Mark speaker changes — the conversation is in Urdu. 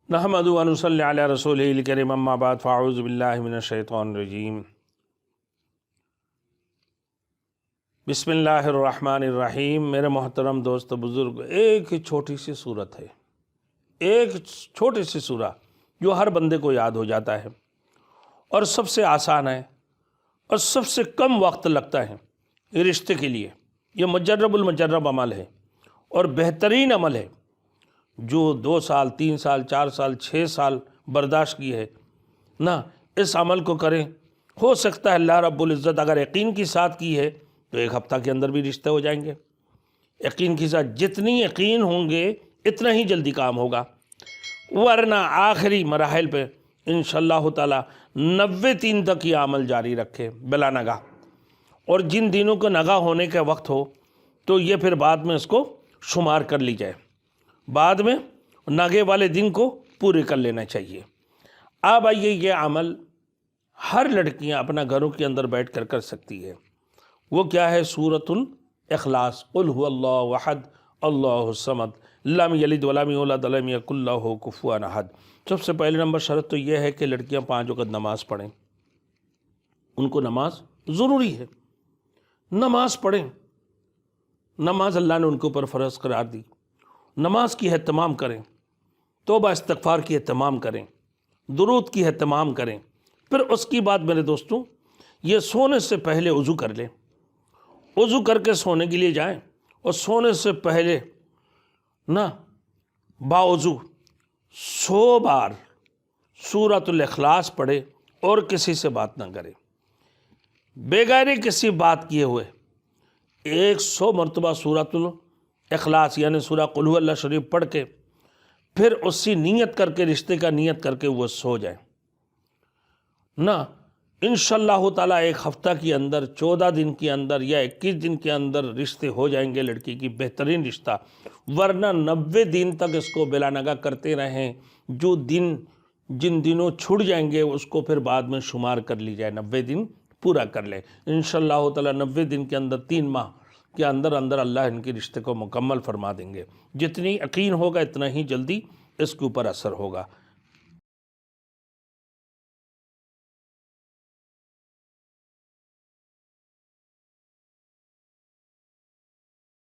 Speaker 1: نحمدہ و نصلی علی رسولہ الکریم اما بعد فاعوذ باللہ من الشیطان الرجیم بسم اللہ الرحمن الرحیم۔ میرے محترم دوست بزرگ، ایک ہی چھوٹی سی صورت ہے، ایک چھوٹی سی سورہ جو ہر بندے کو یاد ہو جاتا ہے اور سب سے آسان ہے اور سب سے کم وقت لگتا ہے یہ رشتے کے لیے۔ یہ مجرب المجرب عمل ہے اور بہترین عمل ہے جو 2 سال 3 سال 4 سال 6 سال برداشت کی ہے نہ، اس عمل کو کریں۔ ہو سکتا ہے اللہ رب العزت اگر یقین کی ساتھ کی ہے تو 1 ہفتہ کے اندر بھی رشتے ہو جائیں گے۔ یقین کی ساتھ جتنی یقین ہوں گے اتنا ہی جلدی کام ہوگا، ورنہ آخری مراحل پہ انشاءاللہ تعالی 90 دن تک یہ عمل جاری رکھے بلا نگاہ، اور جن دنوں کو نگاہ ہونے کا وقت ہو تو یہ پھر بعد میں اس کو شمار کر لی جائے، بعد میں ناگے والے دن کو پورے کر لینا چاہیے۔ اب آئیے، یہ عمل ہر لڑکیاں اپنا گھروں کے اندر بیٹھ کر کر سکتی ہے۔ وہ کیا ہے؟ سورۃ الاخلاص، قل هو اللہ احد اللہ الصمد لم یلد ولم یولد ولم یکن لہ کفوا احد۔ سب سے پہلے نمبر شرط تو یہ ہے کہ لڑکیاں 5 وقت نماز پڑھیں، ان کو نماز ضروری ہے، نماز پڑھیں۔ نماز اللہ نے ان کے اوپر فرض قرار دی، نماز کی اہتمام کریں، توبہ استغفار کی اہتمام کریں، درود کی اہتمام کریں۔ پھر اس کی بعد میرے دوستوں، یہ سونے سے پہلے وضو کر لیں، وضو کر کے سونے کے لیے جائیں، اور سونے سے پہلے نہ باوضو 100 بار سورۃ الاخلاص پڑھے اور کسی سے بات نہ کرے، بغیر کسی بات کیے ہوئے 100 مرتبہ سورۃ الاخلاص یعنی سورہ قل هو اللہ شریف پڑھ کے پھر اسی نیت کر کے، رشتے کا نیت کر کے وہ سو جائیں نہ۔ انشاءاللہ تعالیٰ 1 ہفتہ کے اندر، 14 دن کے اندر یا 21 دن کے اندر رشتے ہو جائیں گے لڑکی کی، بہترین رشتہ۔ ورنہ 90 دن تک اس کو بلا نگاہ کرتے رہیں، جو دن جن دنوں چھوٹ جائیں گے اس کو پھر بعد میں شمار کر لی جائے، 90 دن پورا کر لیں انشاءاللہ تعالیٰ۔ 90 دن کے اندر 3 ماہ کے اندر اندر اللہ ان کے رشتے کو مکمل فرما دیں گے۔ جتنی یقین ہوگا اتنا ہی جلدی اس کے اوپر اثر ہوگا۔